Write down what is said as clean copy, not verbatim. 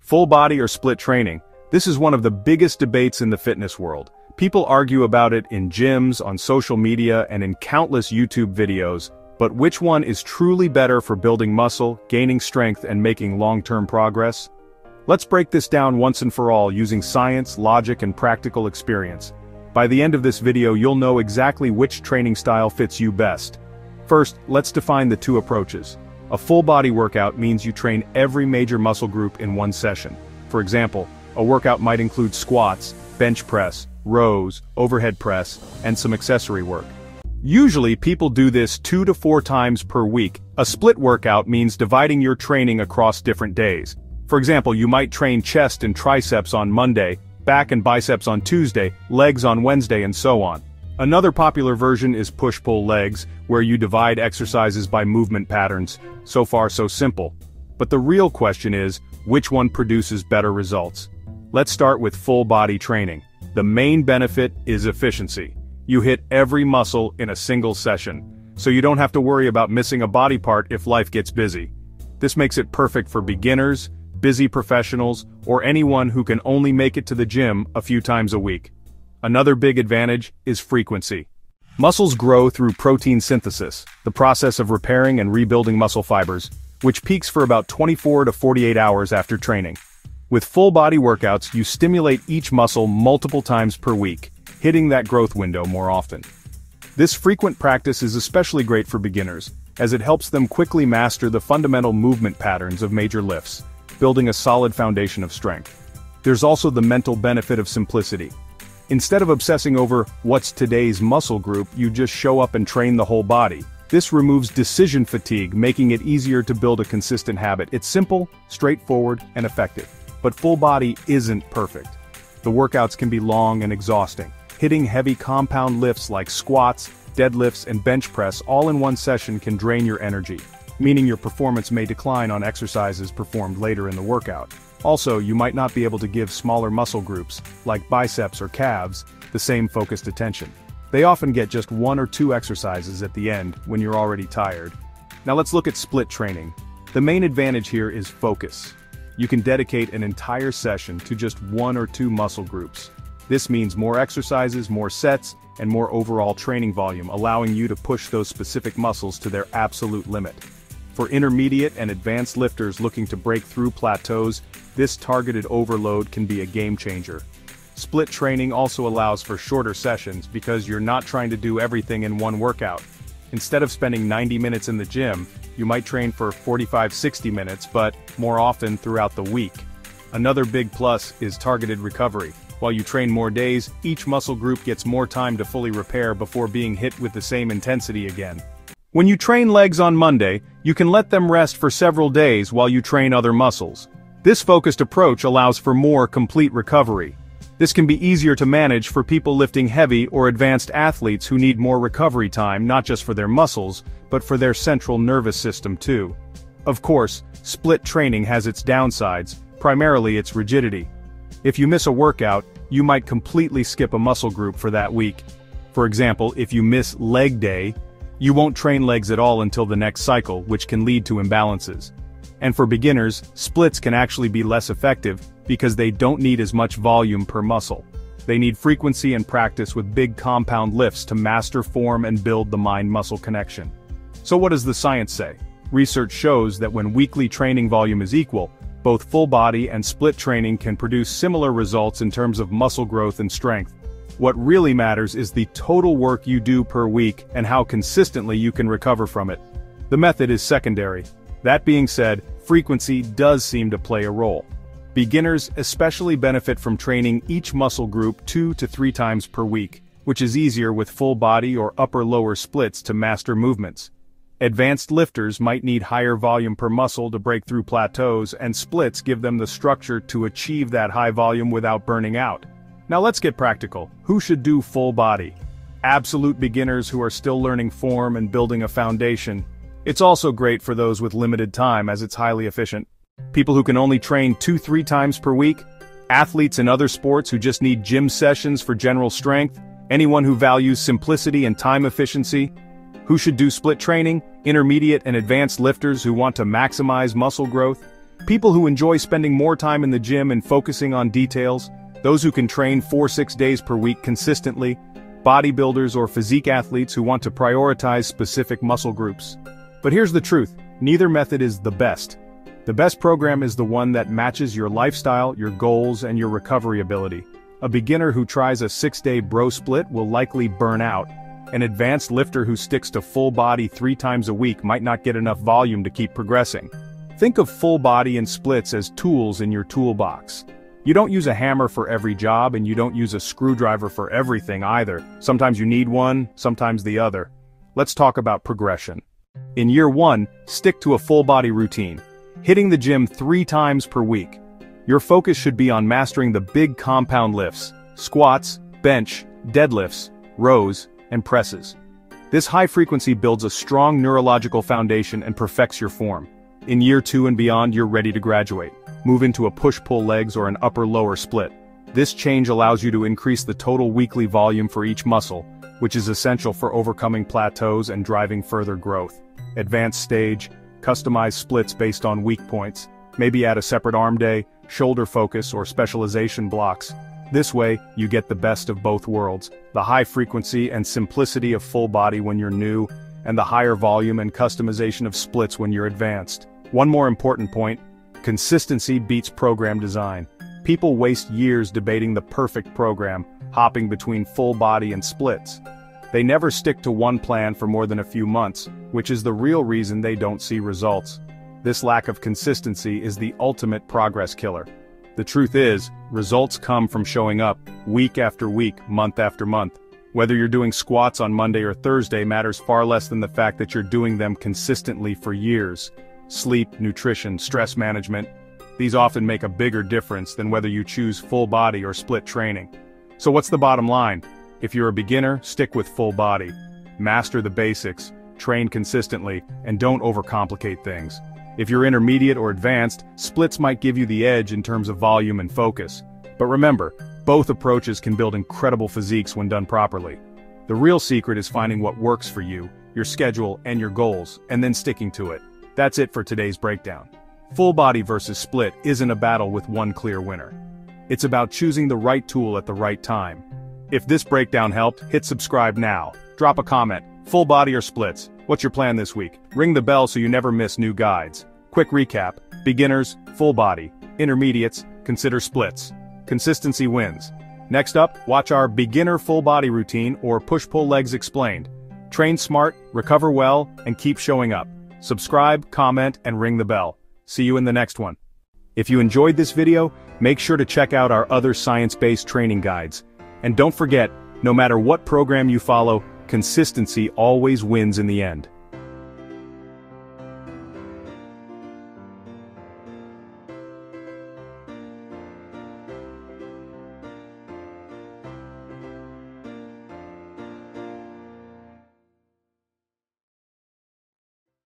Full body or split training. This is one of the biggest debates in the fitness world. People argue about it in gyms, on social media, and in countless YouTube videos, but which one is truly better for building muscle, gaining strength, and making long-term progress? Let's break this down once and for all using science, logic, and practical experience. By the end of this video, you'll know exactly which training style fits you best. First, let's define the two approaches. A full body workout means you train every major muscle group in one session. For example, a workout might include squats, bench press, rows, overhead press, and some accessory work. Usually people do this 2 to 4 times per week. A split workout means dividing your training across different days. For example, you might train chest and triceps on Monday, back and biceps on Tuesday, legs on Wednesday, and so on. Another popular version is push-pull legs, where you divide exercises by movement patterns. So far so simple. But the real question is, which one produces better results? Let's start with full body training. The main benefit is efficiency. You hit every muscle in a single session, so you don't have to worry about missing a body part if life gets busy. This makes it perfect for beginners, busy professionals, or anyone who can only make it to the gym a few times a week. Another big advantage is frequency. Muscles grow through protein synthesis, the process of repairing and rebuilding muscle fibers, which peaks for about 24 to 48 hours after training. With full body workouts, you stimulate each muscle multiple times per week, hitting that growth window more often. This frequent practice is especially great for beginners, as it helps them quickly master the fundamental movement patterns of major lifts, building a solid foundation of strength. There's also the mental benefit of simplicity. Instead of obsessing over what's today's muscle group, you just show up and train the whole body. This removes decision fatigue, making it easier to build a consistent habit. It's simple, straightforward, and effective. But full body isn't perfect. The workouts can be long and exhausting. Hitting heavy compound lifts like squats, deadlifts, and bench press all in one session can drain your energy, meaning your performance may decline on exercises performed later in the workout. Also, you might not be able to give smaller muscle groups, like biceps or calves, the same focused attention. They often get just 1 or 2 exercises at the end when you're already tired. Now let's look at split training. The main advantage here is focus. You can dedicate an entire session to just 1 or 2 muscle groups. This means more exercises, more sets, and more overall training volume, allowing you to push those specific muscles to their absolute limit. For intermediate and advanced lifters looking to break through plateaus, this targeted overload can be a game changer. Split training also allows for shorter sessions because you're not trying to do everything in one workout. Instead of spending 90 minutes in the gym, you might train for 45-60 minutes, but more often throughout the week. Another big plus is targeted recovery. While you train more days, each muscle group gets more time to fully repair before being hit with the same intensity again. When you train legs on Monday, you can let them rest for several days while you train other muscles. This focused approach allows for more complete recovery. This can be easier to manage for people lifting heavy or advanced athletes who need more recovery time not just for their muscles, but for their central nervous system too. Of course, split training has its downsides, primarily its rigidity. If you miss a workout, you might completely skip a muscle group for that week. For example, if you miss leg day, you won't train legs at all until the next cycle, which can lead to imbalances. And for beginners, splits can actually be less effective because they don't need as much volume per muscle. They need frequency and practice with big compound lifts to master form and build the mind-muscle connection. So what does the science say? Research shows that when weekly training volume is equal, both full body and split training can produce similar results in terms of muscle growth and strength. What really matters is the total work you do per week and how consistently you can recover from it. The method is secondary. That being said, frequency does seem to play a role. Beginners especially benefit from training each muscle group 2 to 3 times per week, which is easier with full body or upper-lower splits to master movements. Advanced lifters might need higher volume per muscle to break through plateaus, and splits give them the structure to achieve that high volume without burning out. Now let's get practical. Who should do full body? Absolute beginners who are still learning form and building a foundation. It's also great for those with limited time as it's highly efficient. People who can only train 2-3 times per week, athletes in other sports who just need gym sessions for general strength, Anyone who values simplicity and time efficiency? Who should do split training? Intermediate and advanced lifters who want to maximize muscle growth? People who enjoy spending more time in the gym and focusing on details? Those who can train 4-6 days per week consistently? Bodybuilders or physique athletes who want to prioritize specific muscle groups? But here's the truth, neither method is the best. The best program is the one that matches your lifestyle, your goals, and your recovery ability. A beginner who tries a 6-day bro split will likely burn out. An advanced lifter who sticks to full body 3 times a week might not get enough volume to keep progressing. Think of full body and splits as tools in your toolbox. You don't use a hammer for every job, and you don't use a screwdriver for everything either. Sometimes you need one, sometimes the other. Let's talk about progression. In year 1, stick to a full body routine, hitting the gym 3 times per week. Your focus should be on mastering the big compound lifts, squats, bench, deadlifts, rows, and presses. This high frequency builds a strong neurological foundation and perfects your form. In year 2 and beyond, you're ready to graduate. Move into a push-pull legs or an upper-lower split. This change allows you to increase the total weekly volume for each muscle, which is essential for overcoming plateaus and driving further growth. Advanced stage, customize splits based on weak points. Maybe add a separate arm day, shoulder focus, or specialization blocks. This way, you get the best of both worlds, the high frequency and simplicity of full body when you're new, and the higher volume and customization of splits when you're advanced. One more important point, consistency beats program design. People waste years debating the perfect program, hopping between full body and splits. They never stick to one plan for more than a few months, which is the real reason they don't see results. This lack of consistency is the ultimate progress killer. The truth is, results come from showing up, week after week, month after month. Whether you're doing squats on Monday or Thursday matters far less than the fact that you're doing them consistently for years. Sleep, nutrition, stress management, these often make a bigger difference than whether you choose full body or split training. So what's the bottom line? If you're a beginner, stick with full body. Master the basics, train consistently, and don't overcomplicate things. If you're intermediate or advanced, splits might give you the edge in terms of volume and focus. But remember, both approaches can build incredible physiques when done properly. The real secret is finding what works for you, your schedule, and your goals, and then sticking to it. That's it for today's breakdown. Full body versus split isn't a battle with one clear winner. It's about choosing the right tool at the right time. If this breakdown helped, hit subscribe now. Drop a comment, full body or splits, what's your plan this week? Ring the bell so you never miss new guides. Quick recap, beginners, full body, intermediates, consider splits. Consistency wins. Next up, watch our beginner full body routine or push-pull legs explained. Train smart, recover well, and keep showing up. Subscribe, comment, and ring the bell. See you in the next one. If you enjoyed this video, make sure to check out our other science-based training guides. And don't forget, no matter what program you follow, consistency always wins in the end.